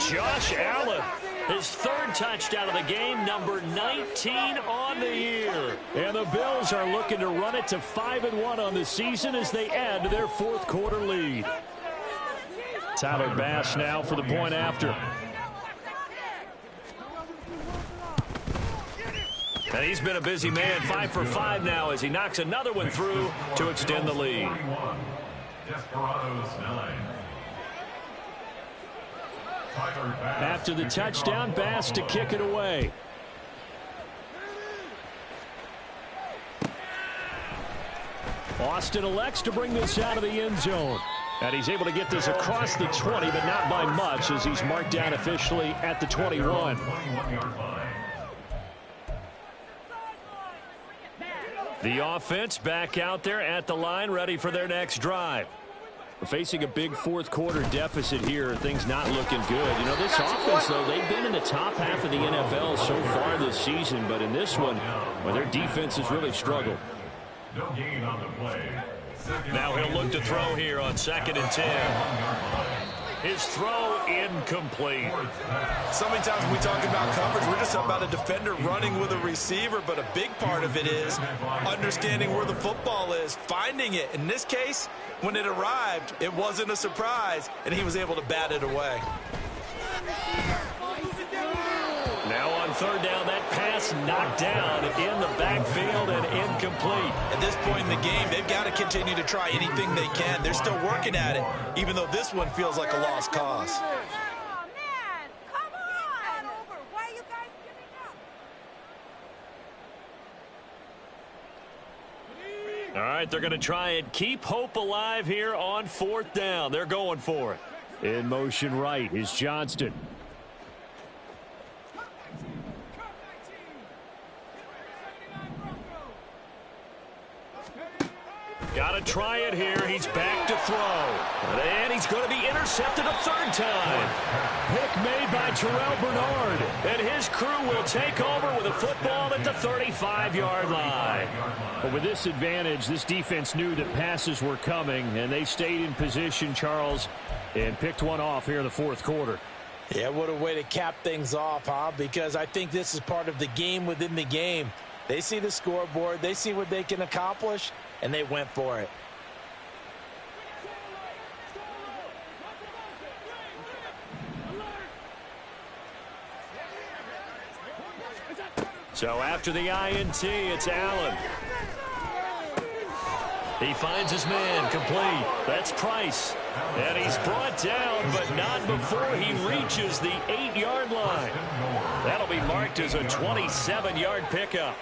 Josh Allen, his 3rd touchdown of the game, number 19 on the year. And the Bills are looking to run it to 5-1 on the season as they add to their fourth quarter lead. Tyler Bass now for the point after. And he's been a busy man, 5 for 5 now as he knocks another one through to extend the lead. After the touchdown, Bass to kick it away. Austin elects to bring this out of the end zone. And he's able to get this across the 20, but not by much as he's marked down officially at the 21. The offense back out there at the line, ready for their next drive. We're facing a big fourth quarter deficit here. Things not looking good. You know, this offense, though, they've been in the top half of the NFL so far this season. But in this one, well, their defense has really struggled. No gain on the play. Now he'll look to throw here on 2nd and 10. His throw incomplete. So many times when we talk about coverage, we're just talking about a defender running with a receiver, but a big part of it is understanding where the football is, finding it. In this case, when it arrived, it wasn't a surprise, and he was able to bat it away. Now on 3rd down, that pass knocked down in the backfield and incomplete. At this point in the game, they've got to continue to try anything they can. They're still working at it, even though this one feels like a lost cause. Oh, man. Come on. Why are you guys giving up? All right, they're going to try and keep hope alive here on 4th down. They're going for it. In motion right is Johnston. Got to try it here. He's back to throw. And he's going to be intercepted a 3rd time. Pick made by Terrell Bernard. And his crew will take over with a football at the 35-yard line. But with this advantage, this defense knew that passes were coming, and they stayed in position, Charles, and picked one off here in the fourth quarter. Yeah, what a way to cap things off, huh? Because I think this is part of the game within the game. They see the scoreboard, they see what they can accomplish, and they went for it. So after the INT, it's Allen. He finds his man, complete. That's Price. And he's brought down, but not before he reaches the 8-yard line. That'll be marked as a 27-yard pickup.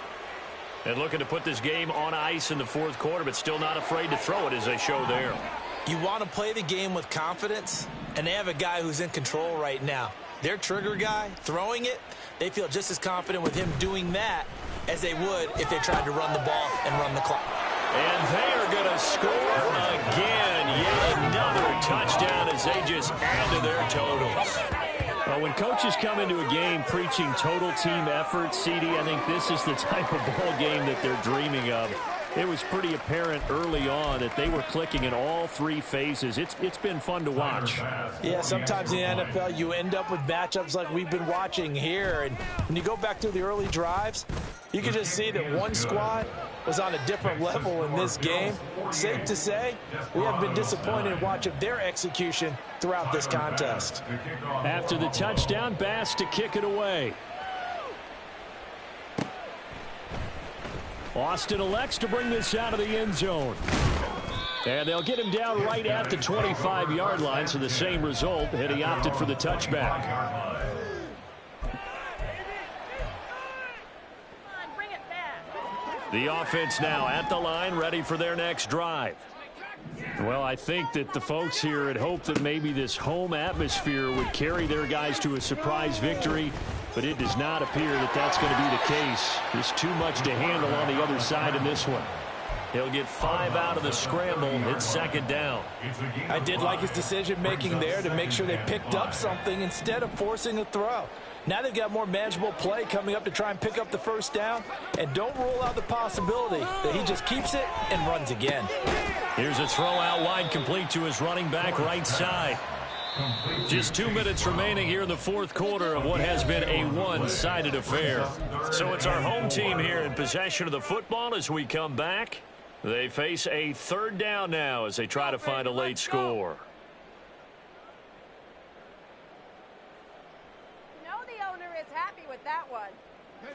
And looking to put this game on ice in the fourth quarter, but still not afraid to throw it as they show there. You want to play the game with confidence, and they have a guy who's in control right now. Their trigger guy, throwing it, they feel just as confident with him doing that as they would if they tried to run the ball and run the clock. And they are going to score again. Yet another touchdown as they just add to their totals. Well, when coaches come into a game preaching total team effort, CD, I think this is the type of ball game that they're dreaming of. It was pretty apparent early on that they were clicking in all 3 phases. It's been fun to watch. Yeah, sometimes in the NFL you end up with matchups like we've been watching here. And when you go back to the early drives, you can just see that one squad was on a different level in this game. Safe to say, we have been disappointed watching their execution throughout this contest. After the touchdown, Bass to kick it away. Austin elects to bring this out of the end zone. And they'll get him down right at the 25-yard line, so the same result, and he opted for the touchback. The offense now at the line, ready for their next drive. Well, I think that the folks here had hoped that maybe this home atmosphere would carry their guys to a surprise victory, but it does not appear that that's going to be the case. There's too much to handle on the other side in this one. He'll get 5 out of the scramble. It's second down. I did like his decision-making there to make sure they picked up something instead of forcing a throw. Now they've got more manageable play coming up to try and pick up the first down, and don't rule out the possibility that he just keeps it and runs again. Here's a throw out wide, complete to his running back right side. Just 2 minutes remaining here in the fourth quarter of what has been a one-sided affair. So it's our home team here in possession of the football as we come back. They face a third down now as they try to find a late score. You know the owner is happy with that one.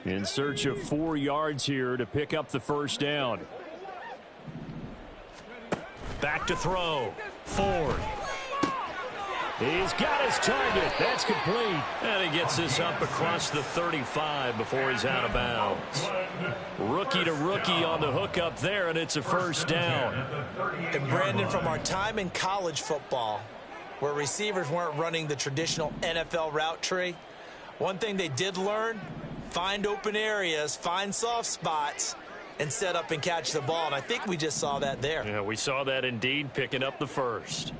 In search of 4 yards here to pick up the first down. Back to throw. Ford. He's got his target. That's complete. And he gets this up across the 35 before he's out of bounds. Rookie to rookie on the hook up there, and it's a first down. And Brandon, from our time in college football, where receivers weren't running the traditional NFL route tree, one thing they did learn, find open areas, find soft spots, and set up and catch the ball. And I think we just saw that there. Yeah, we saw that indeed, picking up the first.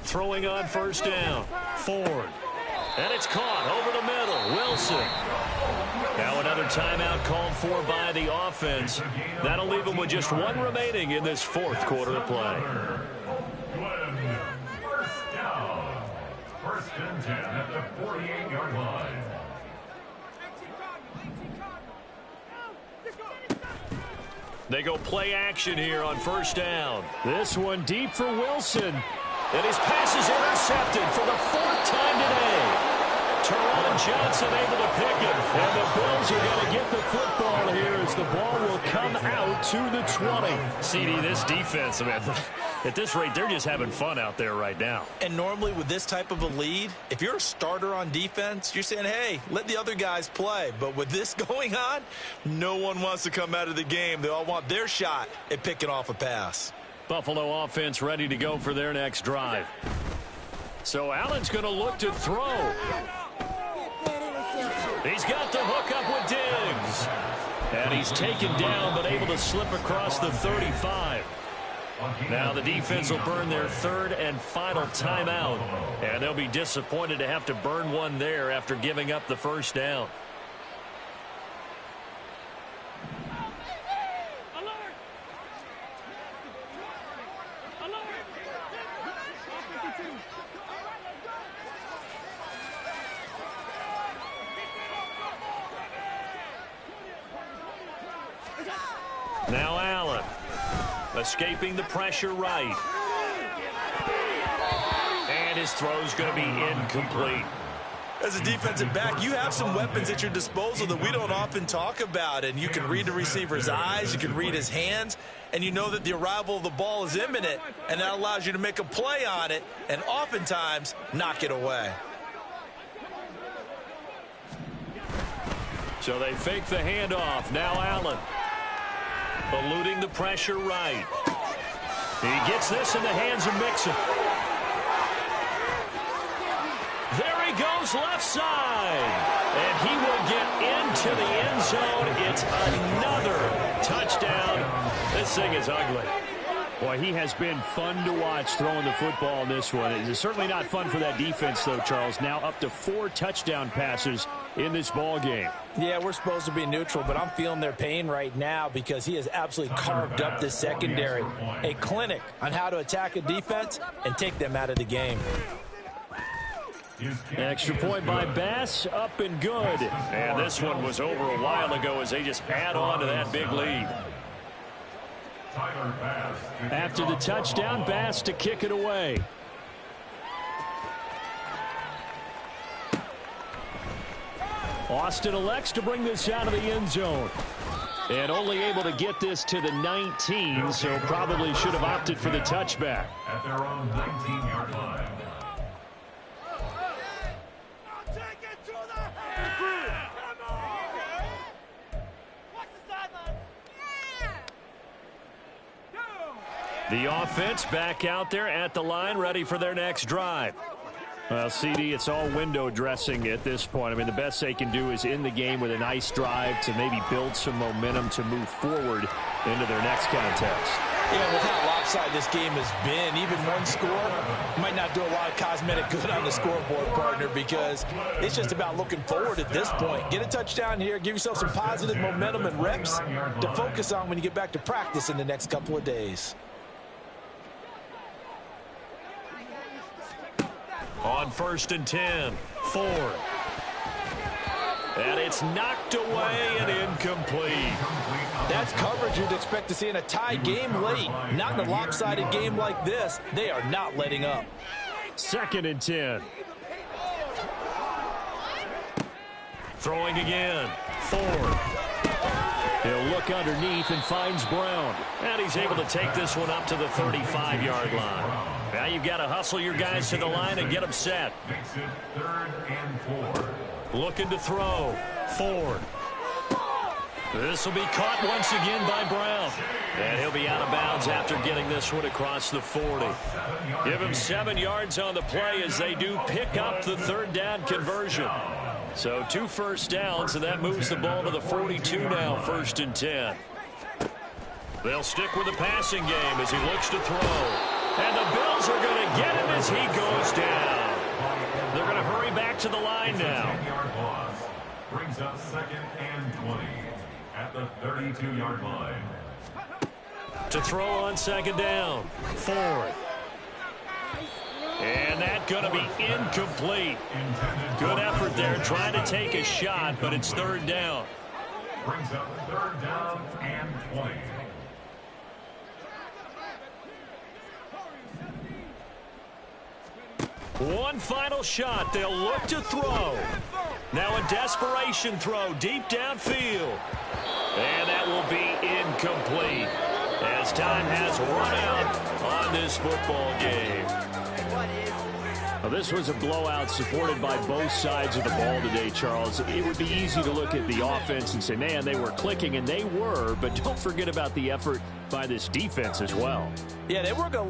Throwing on first down. Ford. And it's caught over the middle. Wilson. Now another timeout called for by the offense. That'll leave them with just 1 remaining in this fourth quarter of play. First down. First and 10 at the 48-yard line. They go play action here on first down. This one deep for Wilson. And his pass is intercepted for the 4th time today. Teron Johnson able to pick it. And the Bills are going to get the football here as the ball will come out to the 20. CD, this defense, man, at this rate, they're just having fun out there right now. And normally with this type of a lead, if you're a starter on defense, you're saying, hey, let the other guys play. But with this going on, no one wants to come out of the game. They all want their shot at picking off a pass. Buffalo offense ready to go for their next drive. So Allen's going to look to throw. He's got the hook up with Diggs. And he's taken down but able to slip across the 35. Now the defense will burn their 3rd and final timeout. And they'll be disappointed to have to burn one there after giving up the first down. Now Allen, escaping the pressure right. And his throw's going to be incomplete. As a defensive back, you have some weapons at your disposal that we don't often talk about. And you can read the receiver's eyes, you can read his hands, and you know that the arrival of the ball is imminent, and that allows you to make a play on it and oftentimes knock it away. So they fake the handoff. Now Allen. Eluding the pressure right. He gets this in the hands of Mixon. There he goes left side. And he will get into the end zone. It's another touchdown. This thing is ugly. Boy, he has been fun to watch throwing the football in this one. It's certainly not fun for that defense, though, Charles. Now up to 4 touchdown passes in this ball game. Yeah, we're supposed to be neutral, but I'm feeling their pain right now because he has absolutely carved up the secondary. A clinic on how to attack a defense and take them out of the game. Extra point by Bass, up and good. And this one was over a while ago as they just add on to that big lead. After the touchdown, Bass to kick it away. Austin elects to bring this out of the end zone. And only able to get this to the 19, so probably should have opted for the touchback. At their own 19-yard line. The offense back out there at the line, ready for their next drive. Well, CD, it's all window dressing at this point. I mean, the best they can do is end the game with a nice drive to maybe build some momentum to move forward into their next contest. Yeah, with how lopsided this game has been, even one score might not do a lot of cosmetic good on the scoreboard, partner, because it's just about looking forward at this point. Get a touchdown here, give yourself some positive momentum and reps to focus on when you get back to practice in the next couple of days. On 1st and 10, Ford. And it's knocked away and incomplete. That's coverage you'd expect to see in a tie game late. Not in a lopsided game like this. They are not letting up. 2nd and 10. Throwing again, Ford. He'll look underneath and finds Brown. And he's able to take this one up to the 35-yard line. Now you've got to hustle your guys to the line and get them set. Makes it 3rd and 4. Looking to throw, Ford. This will be caught once again by Brown. And he'll be out of bounds after getting this one across the 40. Give him 7 yards on the play as they do pick up the 3rd down conversion. So 2 first downs, and that moves the ball to the 42 now, 1st and 10. They'll stick with the passing game as he looks to throw. And the Bills are going to get him as he goes down. They're going to hurry back to the line now. 10-yard loss brings up 2nd and 20 at the 32-yard line. To throw on 2nd down, Ford. And that's going to be incomplete. Good effort there, trying to take a shot, but it's 3rd down. Brings up 3rd down and 20. One final shot. They'll look to throw. Now a desperation throw deep downfield. And that will be incomplete as time has run out on this football game. Well, this was a blowout supported by both sides of the ball today, Charles. It would be easy to look at the offense and say, man, they were clicking, and they were, but don't forget about the effort by this defense as well. Yeah, they were going to